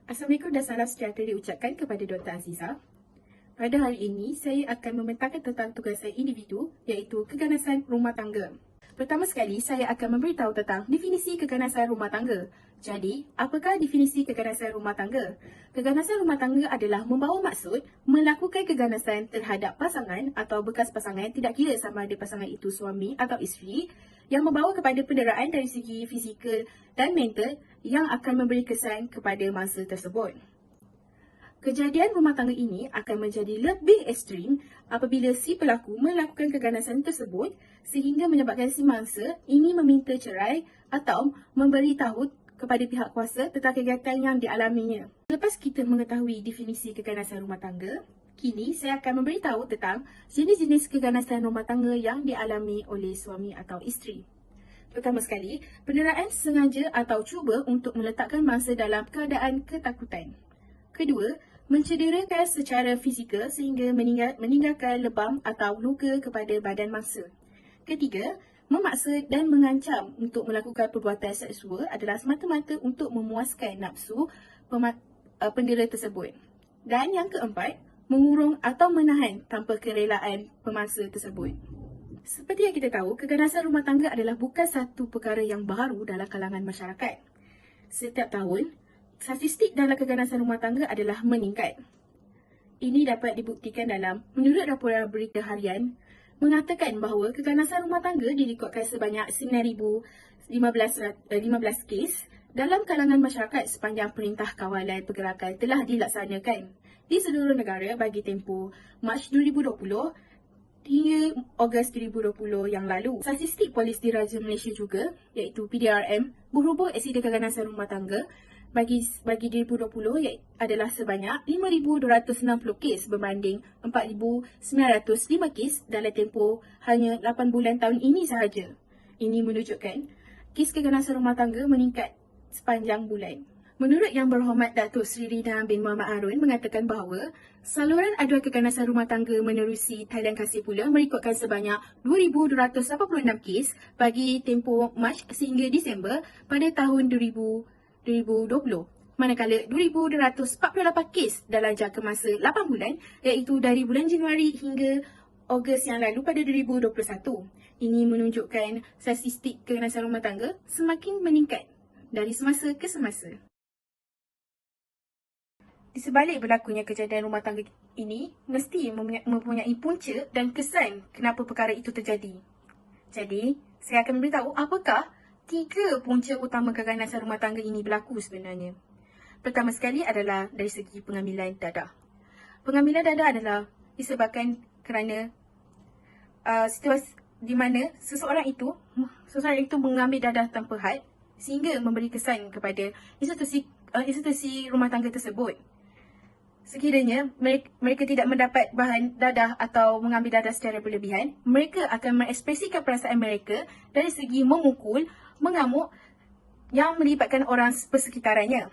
Assalamualaikum dan salam sejahtera diucapkan kepada Dr. Aziza. Pada hari ini, saya akan membentangkan tentang tugasan individu iaitu keganasan rumah tangga. Pertama sekali, saya akan memberitahu tentang definisi keganasan rumah tangga. Jadi, apakah definisi keganasan rumah tangga? Keganasan rumah tangga adalah membawa maksud melakukan keganasan terhadap pasangan atau bekas pasangan, tidak kira sama ada pasangan itu suami atau isteri, yang membawa kepada penderaan dari segi fizikal dan mental yang akan memberi kesan kepada mangsa tersebut. Kejadian rumah tangga ini akan menjadi lebih ekstrim apabila si pelaku melakukan keganasan tersebut sehingga menyebabkan si mangsa ingin meminta cerai atau memberitahu kepada pihak kuasa tentang kegiatan yang dialaminya. Lepas kita mengetahui definisi keganasan rumah tangga, kini saya akan memberitahu tentang jenis-jenis keganasan rumah tangga yang dialami oleh suami atau isteri. Pertama sekali, penderaan sengaja atau cuba untuk meletakkan mangsa dalam keadaan ketakutan. Kedua, mencederakan secara fizikal sehingga meninggalkan lebam atau luka kepada badan mangsa. Ketiga, memaksa dan mengancam untuk melakukan perbuatan seksual adalah semata-mata untuk memuaskan nafsu pendera tersebut. Dan yang keempat, mengurung atau menahan tanpa kerelaan pemangsa tersebut. Seperti yang kita tahu, keganasan rumah tangga adalah bukan satu perkara yang baru dalam kalangan masyarakat. Setiap tahun, statistik dalam keganasan rumah tangga adalah meningkat. Ini dapat dibuktikan menurut laporan berita harian, mengatakan bahawa keganasan rumah tangga direkodkan sebanyak 9,015 kes dalam kalangan masyarakat sepanjang Perintah Kawalan Pergerakan telah dilaksanakan di seluruh negara bagi tempoh Mac 2020 hingga Ogos 2020 yang lalu. Statistik Polis Diraja Malaysia juga, iaitu PDRM, berhubung eksiden keganasan rumah tangga bagi 2020 adalah sebanyak 5,260 kes berbanding 4,905 kes dalam tempoh hanya 8 bulan tahun ini sahaja. Ini menunjukkan kes keganasan rumah tangga meningkat sepanjang bulan. Menurut Yang Berhormat Datuk Seri Rina bin Muhammad Harun mengatakan bahawa saluran aduan keganasan rumah tangga menerusi talian kasih pula merekodkan sebanyak 2,286 kes bagi tempoh Mac sehingga Disember pada tahun 2020. Manakala 2,248 kes dalam jangka masa 8 bulan iaitu dari bulan Januari hingga Ogos yang lalu pada 2021. Ini menunjukkan statistik keganasan rumah tangga semakin meningkat dari semasa ke semasa. Di sebalik berlakunya kejadian rumah tangga ini, mesti mempunyai punca dan kesan kenapa perkara itu terjadi. Jadi, saya akan memberitahu apakah 3 punca utama keganasan rumah tangga ini berlaku sebenarnya. Pertama sekali adalah dari segi pengambilan dadah. Pengambilan dadah adalah disebabkan kerana situasi di mana seseorang itu mengambil dadah tanpa had sehingga memberi kesan kepada institusi rumah tangga tersebut. Sekiranya mereka tidak mendapat bahan dadah atau mengambil dadah secara berlebihan, mereka akan mengekspresikan perasaan mereka dari segi memukul, mengamuk yang melibatkan orang persekitarannya.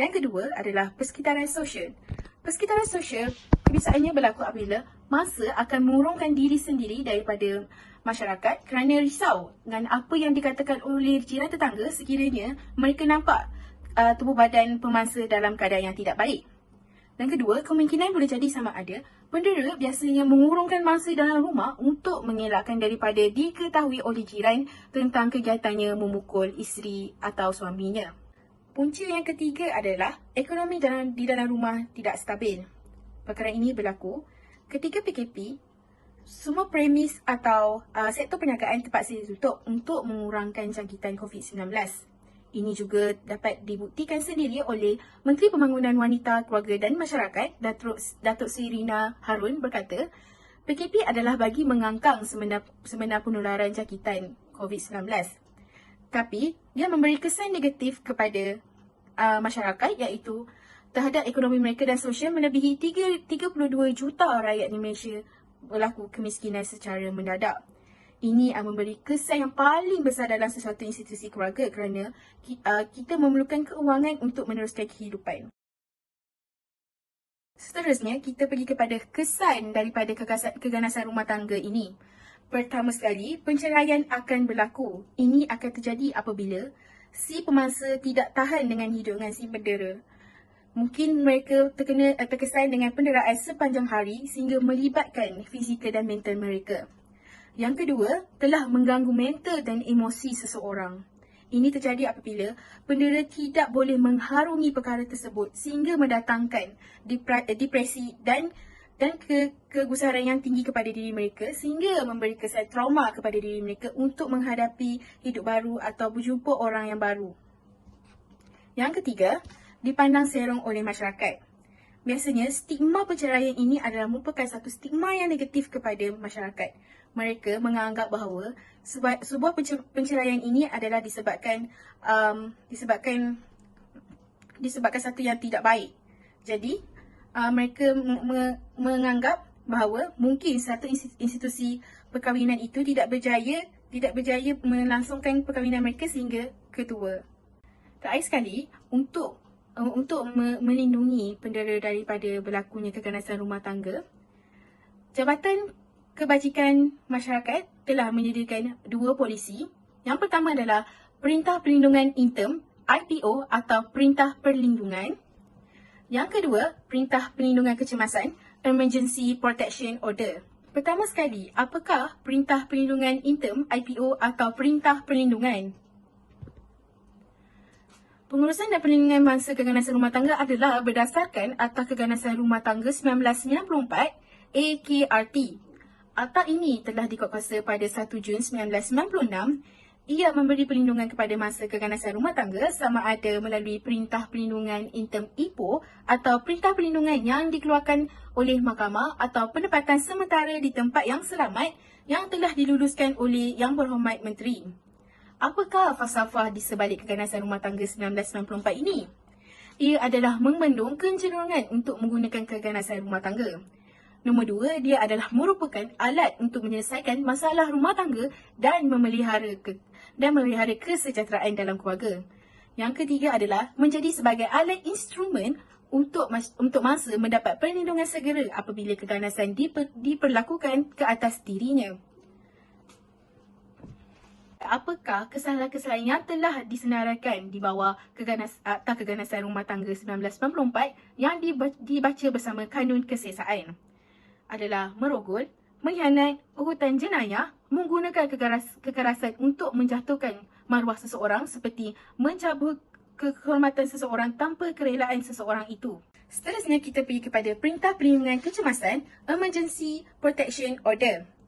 Dan kedua adalah persekitaran sosial. Persekitaran sosial kebiasaannya berlaku apabila mangsa akan mengurungkan diri sendiri daripada masyarakat kerana risau dengan apa yang dikatakan oleh jiran tetangga sekiranya mereka nampak tubuh badan pemangsa dalam keadaan yang tidak baik. Dan kedua, kemungkinan boleh jadi sama ada pendera biasanya mengurungkan mangsa dalam rumah untuk mengelakkan daripada diketahui oleh jiran tentang kegiatannya memukul isteri atau suaminya. Punca yang ketiga adalah ekonomi di dalam rumah tidak stabil. Perkara ini berlaku ketika PKP, semua premis atau sektor perniagaan terpaksa ditutup untuk mengurangkan jangkitan COVID-19. Ini juga dapat dibuktikan sendiri oleh Menteri Pembangunan Wanita, Keluarga dan Masyarakat, Datuk Seri Rina Harun berkata, PKP adalah bagi mengangkang sebenar penularan jangkitan COVID-19. Tapi, dia memberi kesan negatif kepada masyarakat iaitu terhadap ekonomi mereka dan sosial melebihi 32 juta rakyat di Malaysia berlaku kemiskinan secara mendadak. Ini memberi kesan yang paling besar dalam sesuatu institusi keluarga kerana kita memerlukan keuangan untuk meneruskan kehidupan. Seterusnya, kita pergi kepada kesan daripada keganasan rumah tangga ini. Pertama sekali, penceraian akan berlaku. Ini akan terjadi apabila si pemangsa tidak tahan dengan hidup dengan si pendera. Mungkin mereka terkesan dengan penderaan sepanjang hari sehingga melibatkan fizikal dan mental mereka. Yang kedua, telah mengganggu mental dan emosi seseorang. Ini terjadi apabila pendera tidak boleh mengharungi perkara tersebut sehingga mendatangkan depresi dan kegusaran yang tinggi kepada diri mereka sehingga memberi kesan trauma kepada diri mereka untuk menghadapi hidup baru atau berjumpa orang yang baru. Yang ketiga, dipandang serong oleh masyarakat. Biasanya, stigma perceraian ini adalah merupakan satu stigma yang negatif kepada masyarakat. Mereka menganggap bahawa sebuah perceraian ini adalah disebabkan satu yang tidak baik. Jadi, mereka menganggap bahawa mungkin satu institusi perkahwinan itu tidak berjaya melangsungkan perkahwinan mereka sehingga ketua. Terakhir sekali, untuk melindungi pendera daripada berlakunya keganasan rumah tangga, Jabatan Kebajikan Masyarakat telah menyediakan 2 polisi. Yang pertama adalah Perintah Perlindungan Intim IPO atau Perintah Perlindungan. Yang kedua, Perintah Perlindungan Kecemasan Emergency Protection Order. Pertama sekali, apakah Perintah Perlindungan Intim IPO atau Perintah Perlindungan? Pengurusan dan perlindungan mangsa keganasan rumah tangga adalah berdasarkan Akta Keganasan Rumah Tangga 1994 AKRT. Akta ini telah dikuatkuasa pada 1 Jun 1996. Ia memberi perlindungan kepada mangsa keganasan rumah tangga sama ada melalui Perintah Perlindungan Intim IPO atau Perintah Perlindungan yang dikeluarkan oleh mahkamah atau penempatan sementara di tempat yang selamat yang telah diluluskan oleh Yang Berhormat Menteri. Apakah falsafah di sebalik keganasan rumah tangga 1994 ini? Ia adalah membendung kecenderungan untuk menggunakan keganasan rumah tangga. Nombor 2, dia adalah merupakan alat untuk menyelesaikan masalah rumah tangga dan memelihara kesejahteraan dalam keluarga. Yang ketiga adalah menjadi sebagai alat instrumen untuk mangsa mendapat perlindungan segera apabila keganasan diperlakukan ke atas dirinya. Apakah kesalahan-kesalahan yang telah disenaraikan di bawah Akta Keganasan Rumah Tangga 1994 yang dibaca bersama kanun keseksaan? Adalah merogol, mengkhianat, urutan jenayah, menggunakan kekerasan untuk menjatuhkan maruah seseorang seperti mencabut kehormatan seseorang tanpa kerelaan seseorang itu. Seterusnya kita pergi kepada Perintah Perlindungan Kecemasan Emergency Protection Order.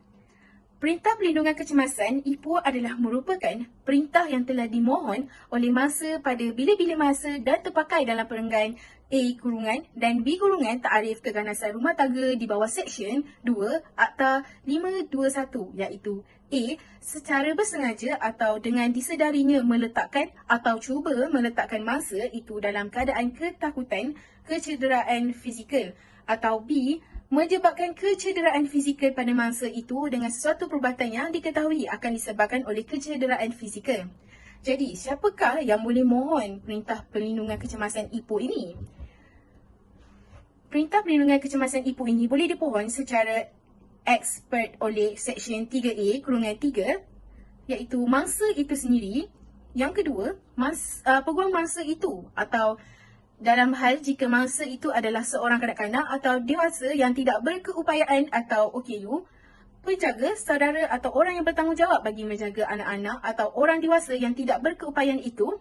Perintah Perlindungan Kecemasan IPO adalah merupakan perintah yang telah dimohon oleh mangsa pada bila-bila masa dan terpakai dalam perenggan A dan B Tarikh Keganasan Rumah Tangga di bawah Seksyen 2 Akta 521 iaitu A. Secara bersengaja atau dengan disedarinya meletakkan atau cuba meletakkan mangsa itu dalam keadaan ketakutan, kecederaan fizikal, atau B. Menyebabkan kecederaan fizikal pada mangsa itu dengan sesuatu perbuatan yang diketahui akan disebabkan oleh kecederaan fizikal. Jadi, siapakah yang boleh mohon Perintah Perlindungan Kecemasan IPO ini? Perintah Perlindungan Kecemasan IPO ini boleh dipohon secara expert oleh Seksyen 3A Kurungan 3 iaitu mangsa itu sendiri. Yang kedua, peguam mangsa itu atau dalam hal jika mangsa itu adalah seorang kanak-kanak atau dewasa yang tidak berkeupayaan atau OKU, penjaga, saudara atau orang yang bertanggungjawab bagi menjaga anak-anak atau orang dewasa yang tidak berkeupayaan itu,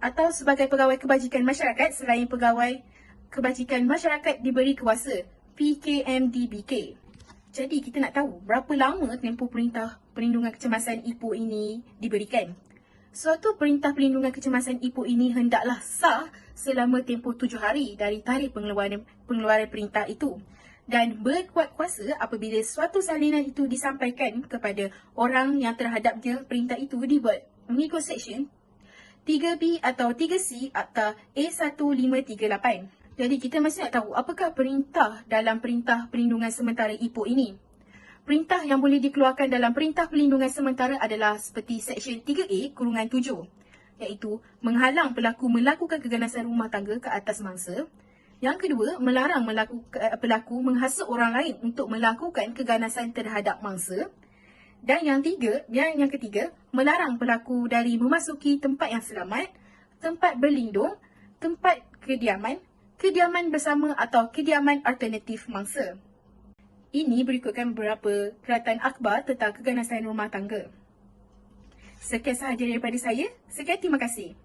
atau sebagai pegawai kebajikan masyarakat selain pegawai kebajikan masyarakat diberi kuasa PKMDBK. Jadi kita nak tahu berapa lama tempoh Perintah Perlindungan Kecemasan IPO ini diberikan. Suatu Perintah Perlindungan Kecemasan IPO ini hendaklah sah selama tempoh 7 hari dari tarikh pengeluaran perintah itu dan berkuat kuasa apabila suatu salinan itu disampaikan kepada orang yang terhadapnya perintah itu dibuat mengikut Seksyen 3B atau 3C Akta A1538. Jadi kita mesti nak tahu apakah perintah dalam Perintah Perlindungan Sementara IPO ini. Perintah yang boleh dikeluarkan dalam Perintah Perlindungan Sementara adalah seperti Seksyen 3A Kurungan 7 iaitu menghalang pelaku melakukan keganasan rumah tangga ke atas mangsa. Yang kedua, melarang pelaku menghasut orang lain untuk melakukan keganasan terhadap mangsa. Dan yang ketiga, melarang pelaku dari memasuki tempat yang selamat, tempat berlindung, tempat kediaman, kediaman bersama atau kediaman alternatif mangsa. Ini berikutkan beberapa perkataan akhbar tentang keganasan rumah tangga. Sekian sahaja daripada saya. Sekian, terima kasih.